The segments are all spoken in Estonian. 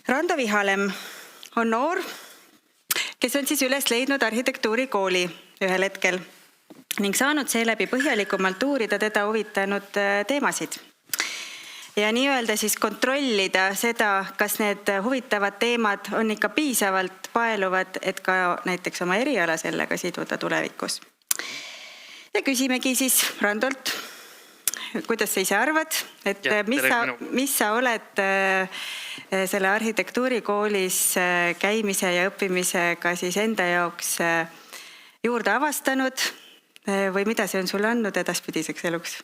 Rando Vihalem on noor, kes on siis üles leidnud arhitektuurikooli ühel hetkel ning saanud seeläbi põhjalikumalt uurida teda huvitanud teemasid. Ja nii-öelda siis kontrollida seda, kas need huvitavad teemad on ikka piisavalt paeluvad, et ka näiteks oma eriala sellega siduda tulevikus. Ja küsimegi siis Randolt, kuidas sa ise arvad, et mis sa oled selle arhitektuurikoolis käimise ja õppimisega siis enda jaoks juurde avastanud või mida see on sulle andnud edaspidiseks eluks?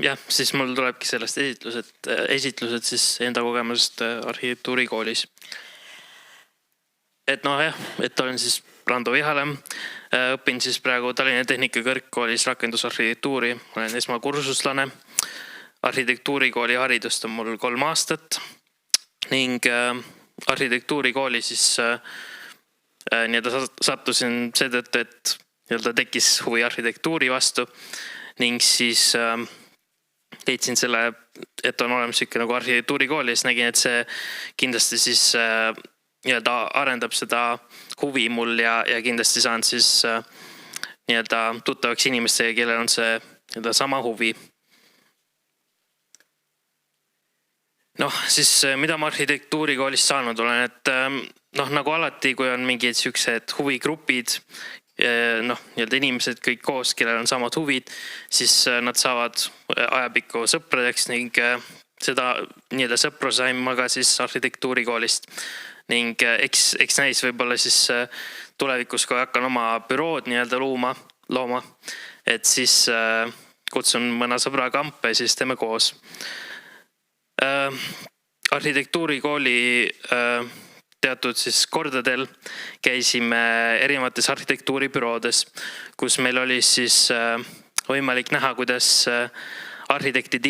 Jah, siis mul tulebki sellest esitlused siis enda kogemusest arhitektuurikoolis. Et olen siis Rando Vihalem, õpin siis praegu Tallinna Tehnikakõrgkoolis rakendusarhitektuuri, olen esmakursuslane. Arhitektuurikooli haridust on mul 3 aastat ning arhitektuurikooli siis sattusin seetõttu, et tekkis huvi arhitektuuri vastu ning siis leidsin selle, et on olemas ikka nagu arhitektuurikooli, siis nägin, et see kindlasti siis arendab seda huvi mul ja kindlasti saan siis tuttavaks inimestega, kellel on see sama huvi. Siis mida ma arhitektuurikoolist saanud olen, et nagu alati, kui on mingid siuksed huvigrupid, inimesed kõik koos, kellel on samad huvid, siis nad saavad ajapikku sõpradeks ning seda sõpru sain ma ka siis arhitektuurikoolist. Ning eks näis võib-olla siis tulevikus, kui hakkan oma bürood looma, et siis kutsun mõne sõbra kampa ja siis teeme koos. Arhitektuurikooli teatud siis kordadel käisime erinevates arhitektuuribüroodes, kus meil oli siis võimalik näha, kuidas arhitektid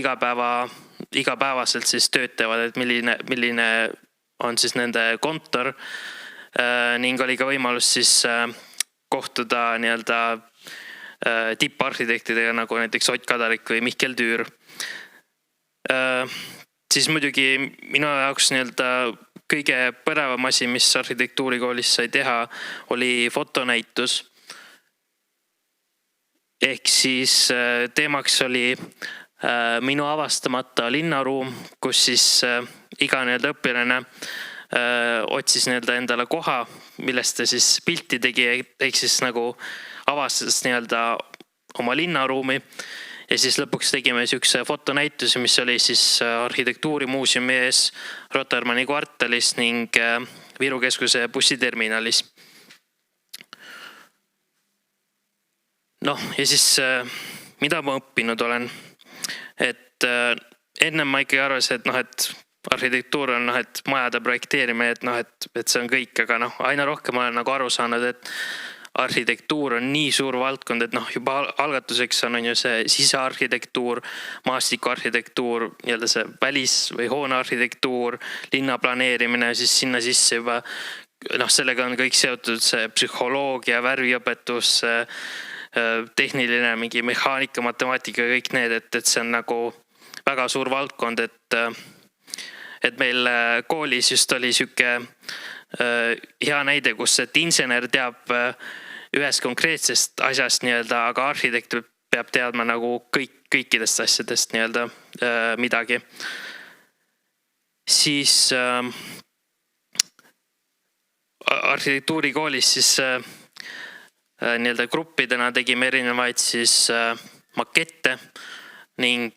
igapäevaselt siis tööd teevad, et milline on siis nende kontor ning oli ka võimalus siis kohtuda tipparhitektidega nagu näiteks Ott Kadarik või Mihkel Tüür. Siis muidugi minu jaoks kõige põnevam asi, mis arhitektuurikoolis sai teha, oli fotonäitus. Ehk siis teemaks oli minu avastamata linnaruum, kus siis iga õpilane otsis endale koha, millest ta siis pilti tegi, ehk siis nagu avastas oma linnaruumi. Ja siis lõpuks tegime siukse fotonäituse, mis oli siis arhitektuurimuuseumi ees Rotermanni kvartalis ning Viru keskuse bussiterminalis. Ja siis mida ma õppinud olen? Et enne ma ikkagi arvasin, et arhitektuur on et majade projekteerimine, et see on kõik, aga aina rohkem olen aru saanud, et arhitektuur on nii suur valdkond, et juba algatuseks on ju see sisearhitektuur, maastikuarhitektuur, see välis- või hoonearhitektuur, linnaplaneerimine, siis sinna sisse juba, sellega on kõik seotud see psühholoogia, värviõpetus, tehniline, mingi mehaanika, matemaatika, kõik need, et see on väga suur valdkond, et meil koolis just oli siuke hea näide, kus et insener teab ühest konkreetsest asjast aga arhitekt peab teadma kõikidest asjadest midagi. Siis arhitektuurikoolis siis gruppidena tegime erinevaid siis makette ning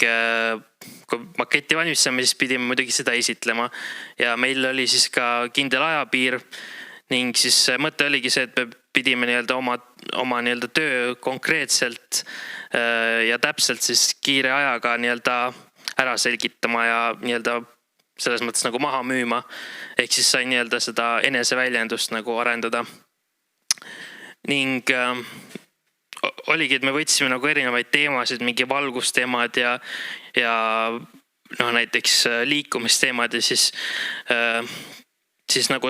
kui maketi valmistame, siis pidime muidugi seda esitlema ja meil oli siis ka kindel ajapiir ning siis mõte oligi see, et me pidime oma töö konkreetselt ja täpselt siis kiire ajaga ära selgitama ja selles mõttes maha müüma. Ehk siis sai seda eneseväljendust arendada. Ning oligi, et me võtsime erinevaid teemasid, mingi valgusteemad ja näiteks liikumisteemad ja siis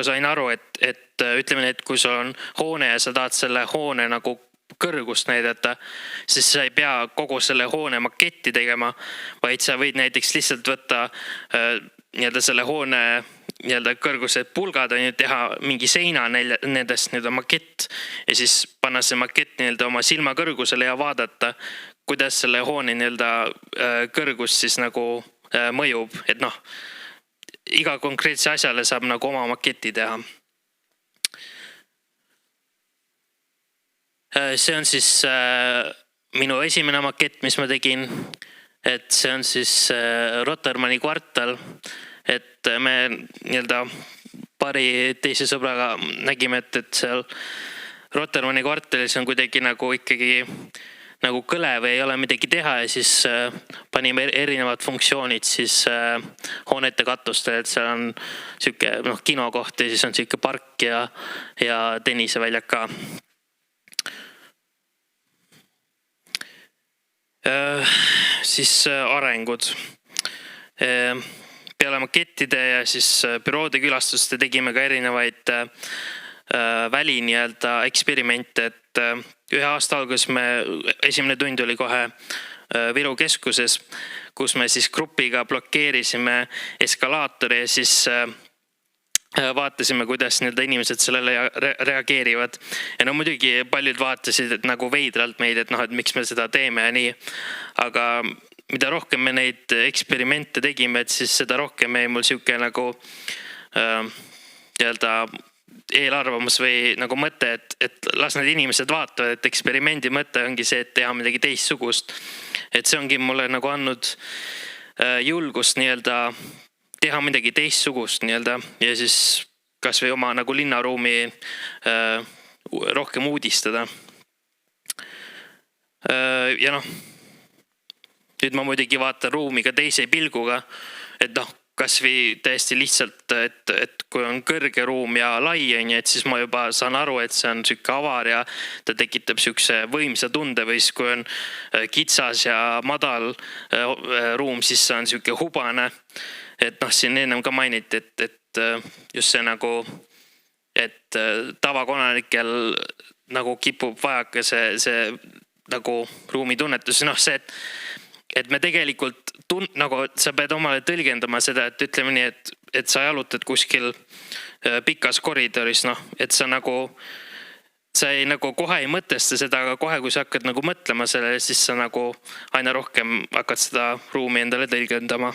sain aru, et ütleme, et kui sul on hoone ja sa tahad selle hoone kõrgust näidata, siis sa ei pea kogu selle hoone maketti tegema, vaid sa võid näiteks lihtsalt võtta selle hoone nii-öelda kõrgused pulgad on ju, teha mingi seina nendest nii-öelda makett ja siis panna see makett nii-öelda oma silma kõrgusele ja vaadata, kuidas selle hoone nii-öelda kõrgus siis nagu mõjub, et noh, iga konkreetse asjale saab nagu oma maketi teha. See on siis minu esimene makett, mis ma tegin, et see on siis Rotermanni kvartal, et me nii-öelda paari teise sõbraga nägime, et seal Rotermanni kvartalis on kuidagi nagu ikkagi nagu kõle või ei ole midagi teha ja siis panime erinevad funktsioonid siis hoonete katustele, et seal on siuke kinokoht ja siis on siuke park ja tenniseväljak ka. Siis arengud. Peale makettide ja siis büroode külastuste tegime ka erinevaid väli nii-öelda eksperimente, et ühe aasta alguses esimene tund oli kohe Viru keskuses, kus me siis grupiga blokeerisime eskalaatori ja siis vaatasime, kuidas nii-öelda inimesed sellele reageerivad. Ja no muidugi paljud vaatasid et nagu veidralt meid, et noh, et miks me seda teeme ja nii. Aga mida rohkem me neid eksperimente tegime, et siis seda rohkem jäi mul siuke nagu nii-öelda eelarvamus või nagu mõte, et las need inimesed vaatavad, et eksperimendi mõte ongi see, et teha midagi teistsugust. Et see ongi mulle nagu andnud julgust nii-öelda teha midagi teistsugust nii-öelda ja siis kas või oma nagu linnaruumi rohkem uudistada. Ja noh, nüüd ma muidugi vaatan ruumi ka teise pilguga, et noh, kas või täiesti lihtsalt, et kui on kõrge ruum ja lai, et siis ma juba saan aru, et see on siuke avar ja ta tekitab siukse võimsa tunde või siis kui on kitsas ja madal ruum, siis see on siuke hubane. Et noh, siin ennem ka mainiti, et just see nagu, et tavakonanikel nagu kipub vajaka see nagu ruumitunnetus. Noh, see, et me tegelikult nagu sa pead omale tõlgendama seda, et ütleme nii, et sa jalutad kuskil pikas koridoris, noh, et sa ei nagu kohe ei mõtesta seda, aga kohe, kui sa hakkad nagu mõtlema sellele, siis sa nagu aina rohkem hakkad seda ruumi endale tõlgendama.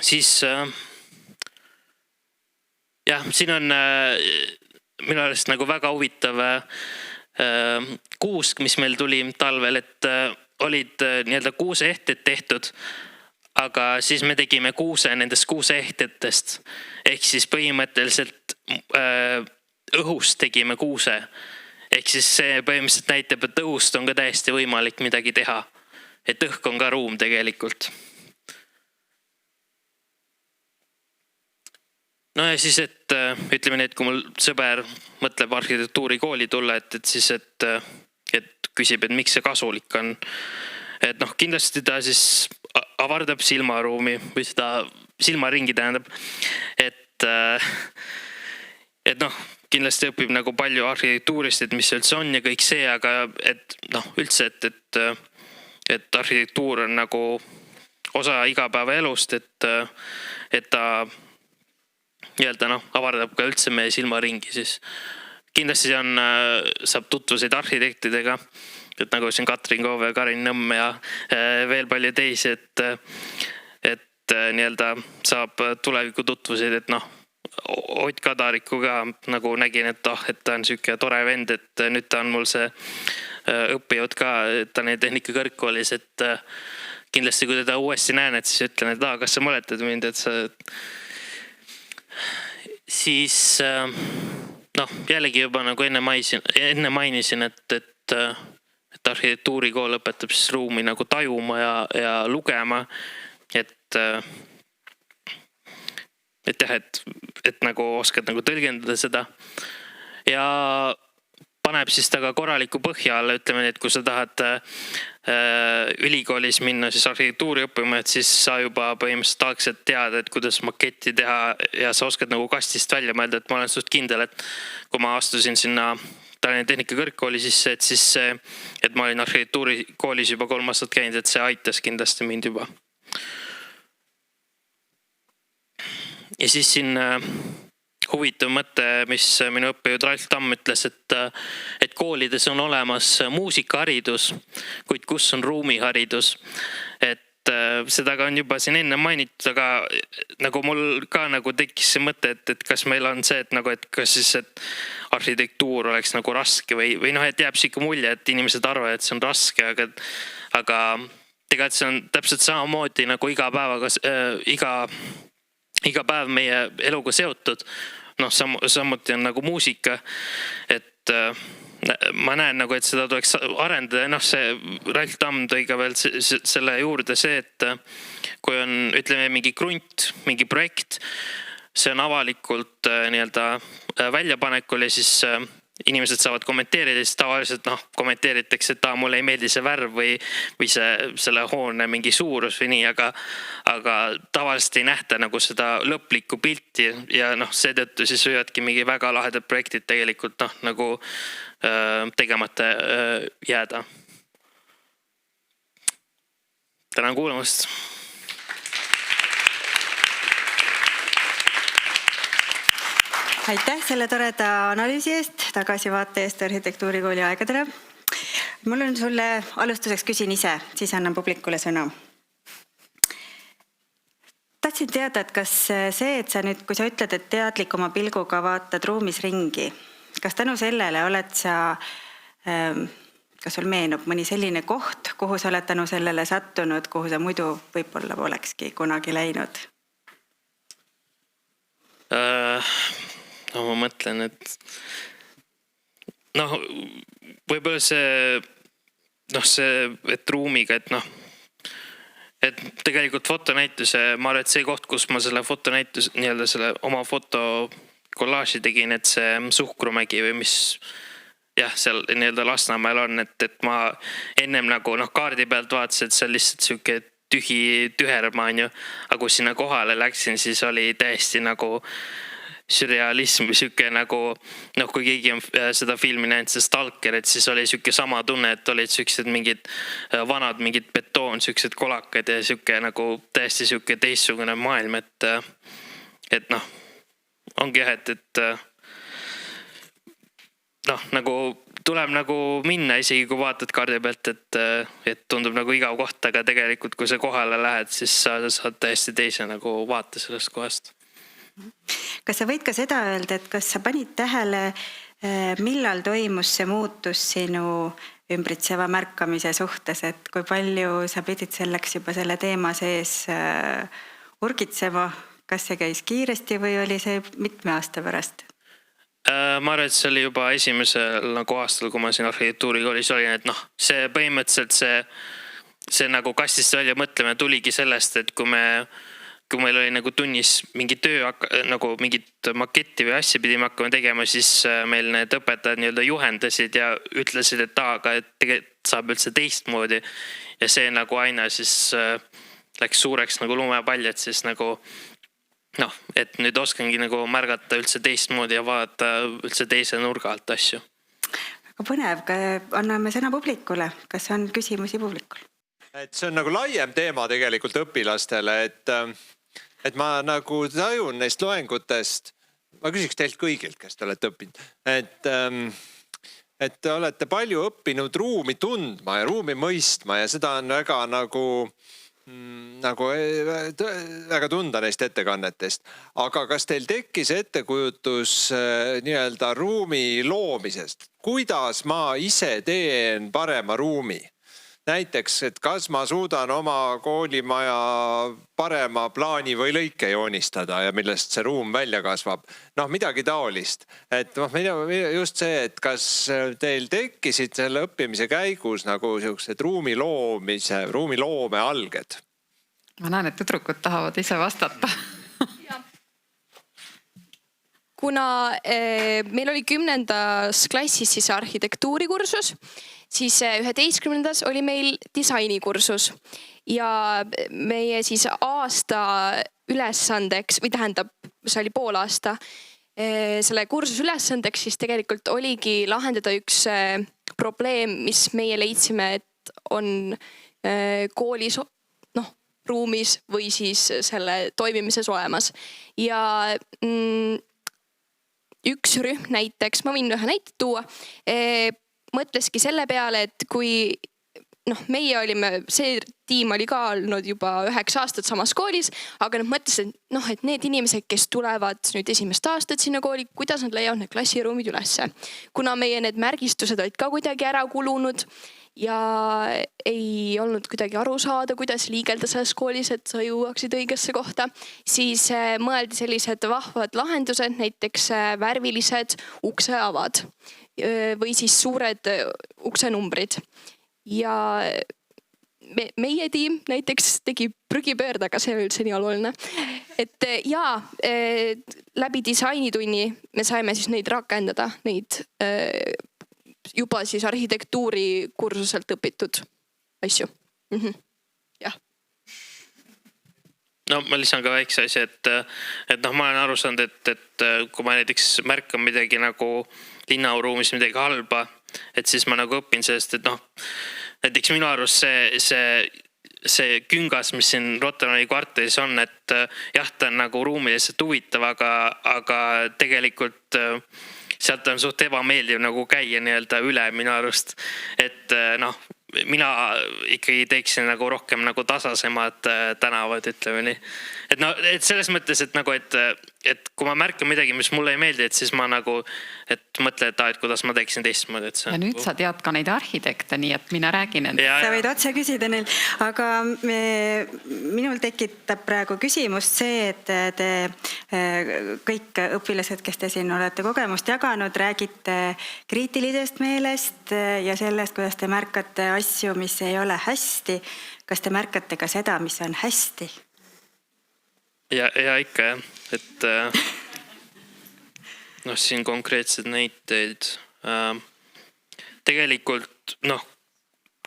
Siis jah, siin on minu arust nagu väga huvitav kuusk, mis meil tuli talvel, et olid nii-öelda kuuseehted tehtud, aga siis me tegime kuuse nendest kuuseehtetest. Ehk siis põhimõtteliselt õhust tegime kuuse. Ehk siis see põhimõtteliselt näitab, et õhust on ka täiesti võimalik midagi teha. Et õhk on ka ruum tegelikult. No ja siis, et ütleme nii, et kui mul sõber mõtleb arhitektuurikooli tulla, et siis, et küsib, et miks see kasulik on. Et noh, kindlasti ta siis avardab silmaruumi või seda silmaringi tähendab. Et noh, kindlasti õpib nagu palju arhitektuurist, et mis üldse on ja kõik see, aga et noh, üldse, et arhitektuur on nagu osa igapäeva elust, et ta nii-öelda noh, avardab ka üldse meie silmaringi, siis kindlasti saab tutvuseid arhitektidega, et nagu siin Katrin Koove, Karin Nõmm ja veel palju teisi, et nii-öelda saab tuleviku tutvuseid, et noh, Ott Kadariku ka nagu nägin, et ta on siuke tore vend, et nüüd ta on mul see õppijad ka, et ta on tehnika kõrgkoolis, et kindlasti kui teda uuesti näen, et siis ütlen, et kas sa mäletad mind, et sa siis noh, jällegi juba nagu enne mainisin, et arhitektuurikool õpetab siis ruumi nagu tajuma ja lugema, et jah, et nagu oskad nagu tõlgendada seda ja paneb siis ta ka korraliku põhja alla, ütleme nii, et kui sa tahad ülikoolis minna siis arhitektuuri õppima, et siis sa juba põhimõtteliselt algselt tead, et kuidas maketti teha ja sa oskad nagu kastist välja mõelda, et ma olen suht kindel, et kui ma astusin sinna Tallinna Tehnika Kõrgkooli sisse, et siis et ma olin arhitektuurikoolis juba 3 aastat käinud, et see aitas kindlasti mind juba. ja siis siin huvitav mõte, mis minu õppejõud Ralf Tamm ütles, et koolides on olemas muusikaharidus, kuid kus on ruumiharidus. Et seda ka on juba siin enne mainitud, aga nagu mul ka nagu tekkis see mõte, et kas meil on see, et kas siis, et arhitektuur oleks nagu raske või noh, et jääb siuke mulje, et inimesed arvavad, et see on raske, aga tegelikult see on täpselt samamoodi nagu iga päev meie eluga seotud. Noh, samuti on nagu muusika, et ma näen nagu, et seda tuleks arendada. Noh, see Ralf Tamm tõi ka veel selle juurde see, et kui on, ütleme, mingi krunt, mingi projekt, see on avalikult nii-öelda väljapanekul ja siis inimesed saavad kommenteerida, siis tavaliselt kommenteeritakse, et mulle ei meeldi see värv või selle hoone mingi suurus või nii, aga tavaliselt ei nähta nagu seda lõplikku pilti ja seetõttu siis võivadki mingi väga lahedad projektid tegelikult nagu tegemata jääda. Tänan kuulamast. Aitäh selle toreda analüüsi eest, tagasivaate eest arhitektuurikooli aegadele. Mul on sulle alustuseks küsin ise, siis annan publikule sõna. Tahtsin teada, et kas see, et sa nüüd, kui sa ütled, et teadlikuma pilguga vaatad ruumis ringi, kas tänu sellele oled sa, kas sul meenub mõni selline koht, kuhu sa oled tänu sellele sattunud, kuhu sa muidu võib-olla polekski kunagi läinud? No ma mõtlen, et võib-olla see, et ruumiga, et tegelikult fotonäituse, ma arvan, et see koht, kus ma selle fotonäituse, nii-öelda selle oma fotokollaaži tegin, et see Suhkrumägi või mis seal nii-öelda Lasnamäel on, et ma ennem nagu kaardi pealt vaatasin, et see on lihtsalt siuke tüherma, aga kui sinna kohale läksin, siis oli täiesti nagu sürrealism, siuke nagu, kui keegi on seda filmi näinud, see Stalker, et siis oli siuke sama tunne, et olid siuksed mingid vanad, mingid betoon, siuksed kolakad ja siuke nagu täiesti siuke teistsugune maailm, et ongi jah, et nagu tuleb nagu minna, isegi kui vaatad kaardi pealt, et tundub nagu igav koht, aga tegelikult kui sa kohale lähed, siis sa saad täiesti teise nagu vaate sellest kohast. Kas sa võid ka seda öelda, et kas sa panid tähele, millal toimus see muutus sinu ümbritseva märkamise suhtes, et kui palju sa pidid selleks juba selle teema sees urgitsema, kas see käis kiiresti või oli see mitme aasta pärast? Ma arvan, et see oli juba esimesel nagu aastal, kui ma siin arhitektuurikoolis olin, et see põhimõtteliselt see nagu kastist välja mõtleme tuligi sellest, et kui meil oli nagu tunnis mingi töö, nagu mingit maketti või asja pidime hakkama tegema, siis meil need õpetajad nii-öelda juhendasid ja ütlesid, et tegelikult saab üldse teistmoodi. Ja see nagu aina siis läks suureks nagu lumepall, et siis nagu et nüüd oskangi nagu märgata üldse teistmoodi ja vaadata üldse teise nurga alt asju. Aga põnev, anname sõna publikule. Kas on küsimusi publikul? Et see on nagu laiem teema tegelikult õpilastele, et ma nagu tajun neist loengutest, ma küsiks teilt kõigilt, kes te olete õppinud, et te olete palju õppinud ruumi tundma ja ruumi mõistma ja seda on väga väga tunda neist ettekannetest. Aga kas teil tekkis ettekujutus nii-öelda ruumi loomisest? Kuidas ma ise teen parema ruumi? Näiteks, et kas ma suudan oma koolimaja parema plaani või lõike joonistada ja millest see ruum välja kasvab. Midagi taolist. Et just see, et kas teil tekkisid selle õppimise käigus nagu siuksed ruumiloome alged? Ma näen, et tüdrukud tahavad ise vastata. Kuna meil oli 10. klassis siis arhitektuurikursus, siis 11. oli meil disainikursus ja meie siis aasta ülesandeks, või tähendab, see oli pool aasta, selle kursuse ülesandeks siis tegelikult oligi lahendada üks probleem, mis meie leidsime, et on koolis ruumis või siis selle toimimises olemas. Ja üks rühm näiteks, ma võin ühe näite tuua, mõtleski selle peale, et kui meie olime, see tiim oli ka olnud juba 9 aastat samas koolis, aga nad mõtlesid, et need inimesed, kes tulevad nüüd esimest aastat sinna kooli, kuidas nad leiavad need klassiruumid ülesse. Kuna meie need märgistused olid ka kuidagi ära kulunud ja ei olnud kuidagi aru saada, kuidas liigelda selles koolis, et sa jõuaksid õigesse kohta, siis mõeldi sellised vahvad lahendused, näiteks värvilised ukseavad või siis suured uksenumbrid. Ja meie tiim näiteks tegi prügipöörde, aga see oli üldse nii oluline. Et läbi disainitunni me saime siis neid rakendada, neid juba siis arhitektuuri kursuselt õpitud asju. Jah. No ma lisan ka väikse asja, et ma olen aru saanud, et kui ma näiteks märkan midagi nagu linnaruumis midagi halba, et siis ma nagu õpin sellest, et näiteks minu arust see küngas, mis siin Rotterdami kvartalis on, et jah, ta on nagu ruumiliselt huvitav, aga tegelikult sealt on suht ebameeldiv nagu käia nii-öelda üle minu arust, et mina ikkagi teeksin nagu rohkem nagu tasasemad tänavad, ütleme nii. Et selles mõttes, et kui ma märkan midagi, mis mulle ei meeldi, et siis ma nagu, et mõtlen, et kuidas ma teeksin teistmoodi. Ja nüüd sa tead ka neid arhitekte, nii et mina räägin end. Sa võid otse küsida neil, aga minul tekitab praegu küsimust see, et te kõik õpilased, kes te siin olete kogemust jaganud, räägite kriitilisest meelest ja sellest, kuidas te märkate asju, mis ei ole hästi. Kas te märkate ka seda, mis on hästi? Ja ikka jah, et siin konkreetsed näiteid. Tegelikult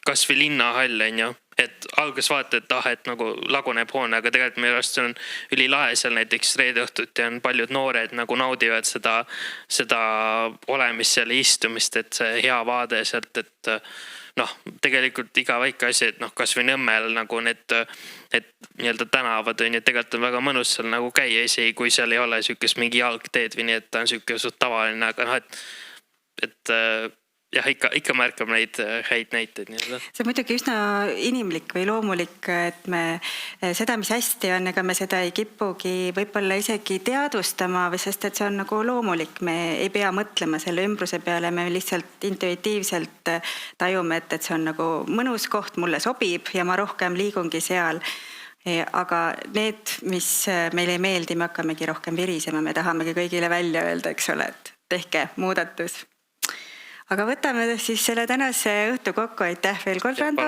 kas või linnahall on ju, et alguses vaata, et nagu laguneb hoone, aga tegelikult meie arust on ülilahe seal näiteks reede õhtuti on paljud noored nagu naudivad seda olemist seal istumist, et see hea vaade sealt, et tegelikult iga väike asi, et kas või Nõmmel nagu need nii-öelda tänavad on ju, tegelikult on väga mõnus seal nagu käia isegi, kui seal ei ole sükest mingi jalgteed või nii, et ta on süke suht tavaline, aga et jah, ikka märkab neid häid näiteid. See on muidugi üsna inimlik või loomulik, et me seda, mis hästi on, ega me seda ei kipugi võib-olla isegi teadvustama, sest et see on nagu loomulik. Me ei pea mõtlema selle ümbruse peale, me lihtsalt intuitiivselt tajume, et see on nagu mõnus koht, mulle sobib ja ma rohkem liigungi seal. Aga need, mis meile ei meeldi, me hakkamegi rohkem virisema, me tahamegi kõigile välja öelda, eks ole, et tehke muudatus. Aga võtame siis selle tänase õhtu kokku. Aitäh veel kord, Rando!